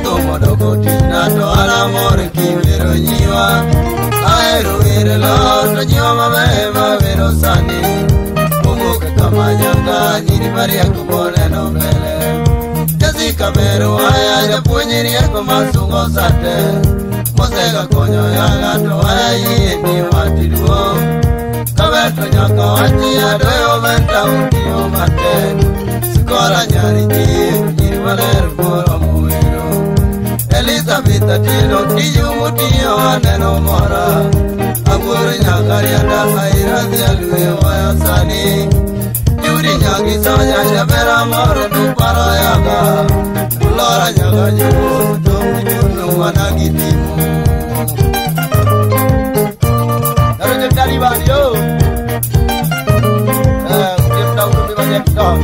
Katomo doko tina to alamor kivero nyiwa Aero vire loto nyiwa mabema vero sani Mungu kama nyanga nyiri maria kumone no mbele Jessica vero haya japunyiri yako masungo sate Mosega konyo yanga to haya yini watiduo Kabeto nyaka wajia doyo venta utio maten Sikora nyari nyiri valero moro muiro Elizabeth atilo kijumu tiyo aneno mora Aguru nyakari anda maira zialuwe waya sani Yuri nyaki sonya shabera moro tuparo yaga Lora nyaga nyumu tongi junu wanagitimu Naro jemdali bani yo Jemda urubi banyak kita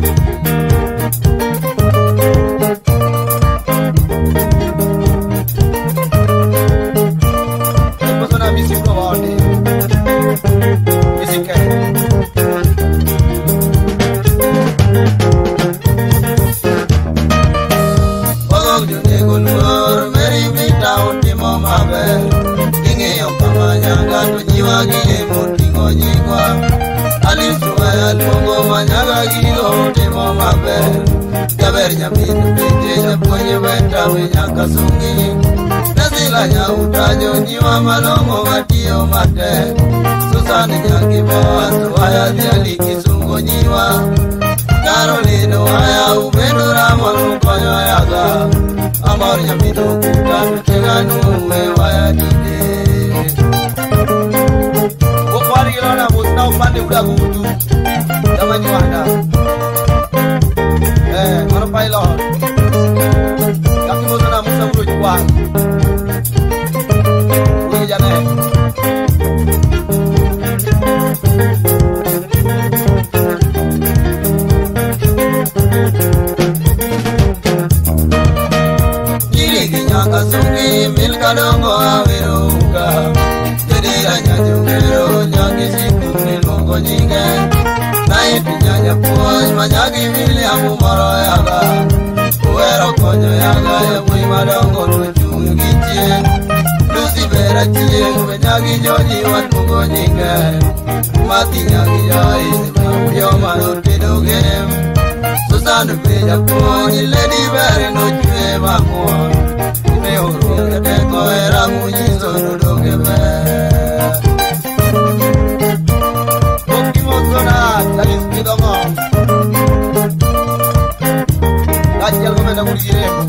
Nyiwa malongo watio mate Susani nyaki boa Suwaya diali kisungo nyiwa Karolino waya Ubendo ramon konyo yaga Amor nyamino kuta Teganu uwe waya dide Wakwari ilona musna upande udagu utu Jama nyiwanda Mano pailon Kaki musna musa buru jua Milkadongo aweruga Jadira nyanyungero Nyagi siku milongo nyinge Naipi nyanya puoj Manyagi miliamu moro yaga Uwero konyo yaga Yamui madongo Nujungi gichie Lusi vera chie Menyagi joji watungo nyinge Mati nyagi jai Simamuyo manur kidogem Susanu peja puoj Lady Berry nujue mamua Oro teko era mujizo nudoge be Koki mozona talis kidomo Kajal gomenda kurjiremo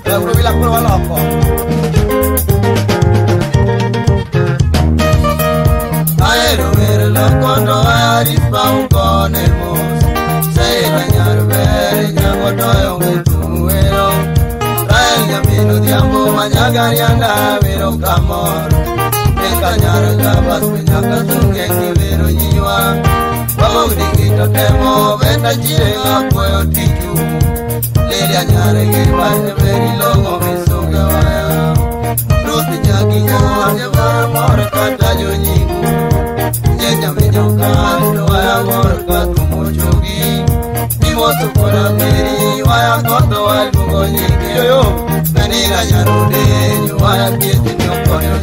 Euro bilang puro walopo Kondo arispa ukonemos Seila nyarubere nyagotoyo mtuwero Rael nyamino diambo manyagari anda vero kamor Neka nyarugabas penyaka sunge kivero nyiwa Wamog dingito temo venda chire ngapoyo tiju Lilia nyarege vanje veri longo misunge waya Ruthi nyaki nyonge vara more katajo nyingu Nyamenyoka waya morka tumuchogi Nimoto kona meri waya koto walmungo nyingi Yoyo Menira nyarude waya kieti nyokonyo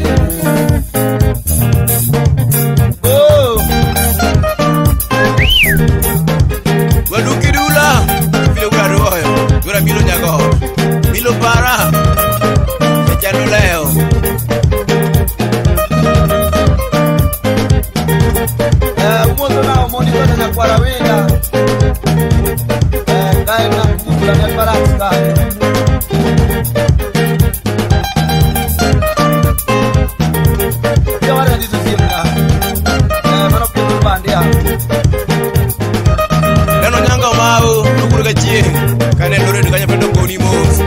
Oh Waduki dula Milo garoyo Dura milo nyago Milo para Sejano leo Para vida cae una cúpula de parasta ¿qué van a decir? Mano pintu bandia Nano nyanga mau nukuru kachie Kane lore dukanya pendo koni mos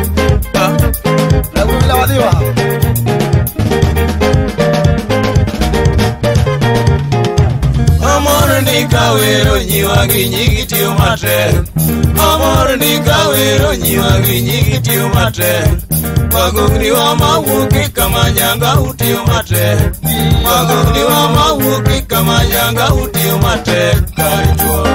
Lagu bila wadiwa Amor ni kawero nyiwa ginyigi tiyo mate Amor ni kawero nyiwa ginyigi tiyo mate Wagogni wa mawuoke kama nyanga utiyo matek. Wagogni wa mawuoke kama nyanga utiyo matek karituo.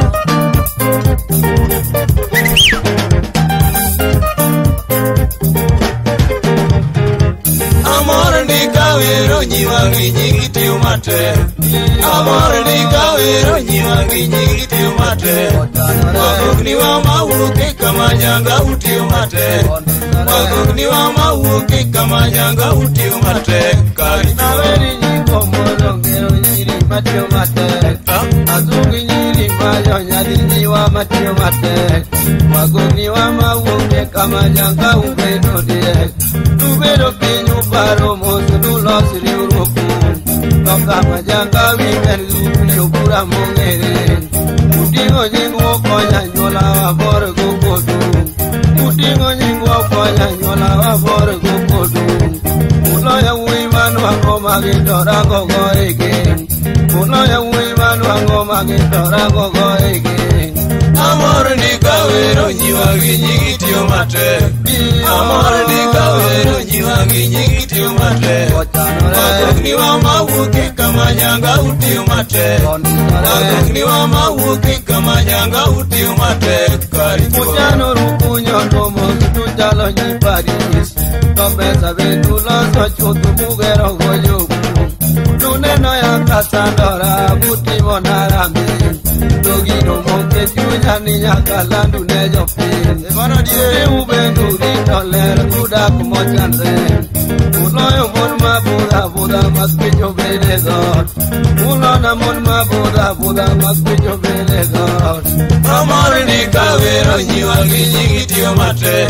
Amor ni kawero nyiwangi nyingi tiyo matek. Amor ni kawero nyiwangi nyingi tiyo matek. Wagogni wa mawuoke kama nyanga utiyo matek. Wagogni wa mawuoke kama nyanga utiyo matek karituo. Naweri nyingo molo ngero nyiri matiyo matek. Azungi nyiri mayo nyadi nyiwa matiyo matek. Wagogni wa mawuoke kama nyanga ubedo diek. Ubedo pinyu paro mosu nulos riuruku. Kama nyanga wimen zupni ukura mongere. Udingo nyingo konya nyola wabore gukodu. Udingo nyingo konya nyola wabore gukodu. Uloya uimanu wango magitora gogo egen. Uloya uimanu wango magitora gogo egen. Amor ni kawero nyiwangi nyingi tiyo matek. Amor ni kawero nyiwangi nyingi tiyo matek. Wagogni wa mawuoke kama nyanga utiyo matek. Wagogni wa mawuoke kama nyanga utiyo matek karituo. Mujano rupu nyondo mosu tutalo nyiparis. Kompesa ventuloso chutu mugero goyoku. Nuneno ya kasandora mutimo narami. Dogino monte chunya ni nyakalandu nejo pin. Udi ubendu rito ler kuda kumochanre. Uloyo mon mabuda buda maspicho bele god. Ulona mon mabuda buda maspicho bele god. Amor ni kawero nyiwangi nyingi tiyo matek.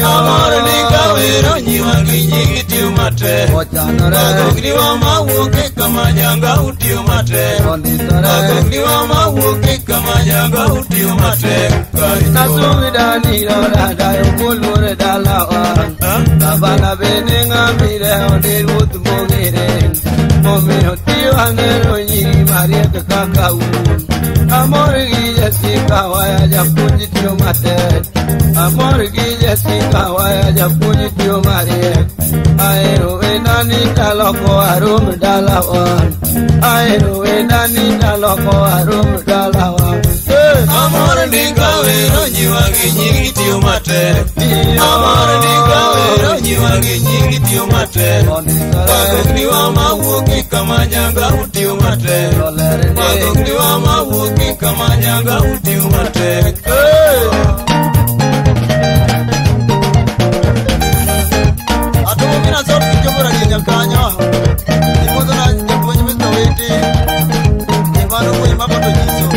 Amor ni kawero nyiwangi nyingi tiyo matek. Wagogni wa mawuoke kama nyanga utiyo matek. Wagogni wa mawuoke kama nyanga utiyo matek karituo. Nasumi dani rora dayo kulure dalawa. Kabana bene ngamire oniruth mongere. Momeo tiyo anero nyiri mariek kaka un. Amor gi Jessica waya japuonji tiyo matek. Amor gi Jessica waya japuonji tiyo mariek. Ahero wendani taloko arum dalawa. Ahero wendani taloko arum dalawa. Amor ni kawero nyiwangi nyingi tiyo matek. Amor ni kawero nyiwangi nyingi tiyo matek. Wagogni wa mawuoke kama nyanga utiyo matek. Wagogni wa mawuoke kama nyanga utiyo matek. Atumo mina sot kijobora nyanyakanyo. Imozo na japuonji mista weti. Imano mwe mabato jiso.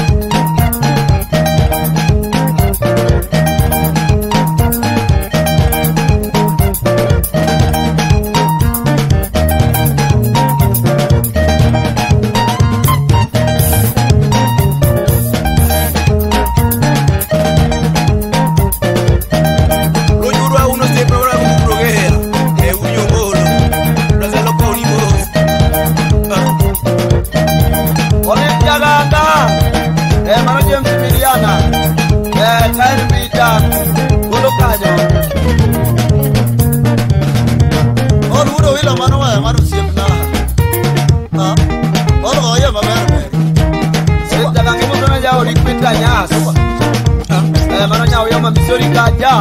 Mano nyao yoma misori kaja.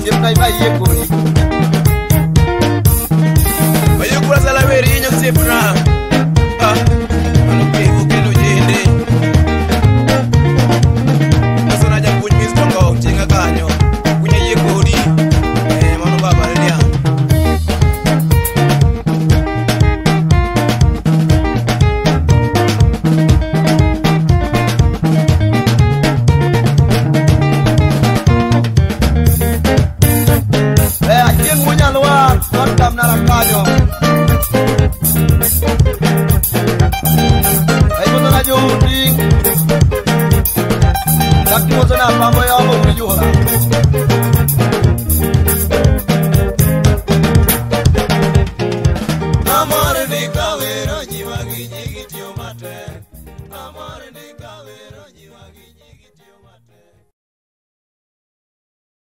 Siempre iba yekuri. Bayekura sala weri nyo siempre. Mano kego kelo jende. Asona ja kuny mis kongo chinga kanyo. Kunya yekuri. Mano baba redia. Amor ni kawero nyiwangi nyingi tiyo matek. Amor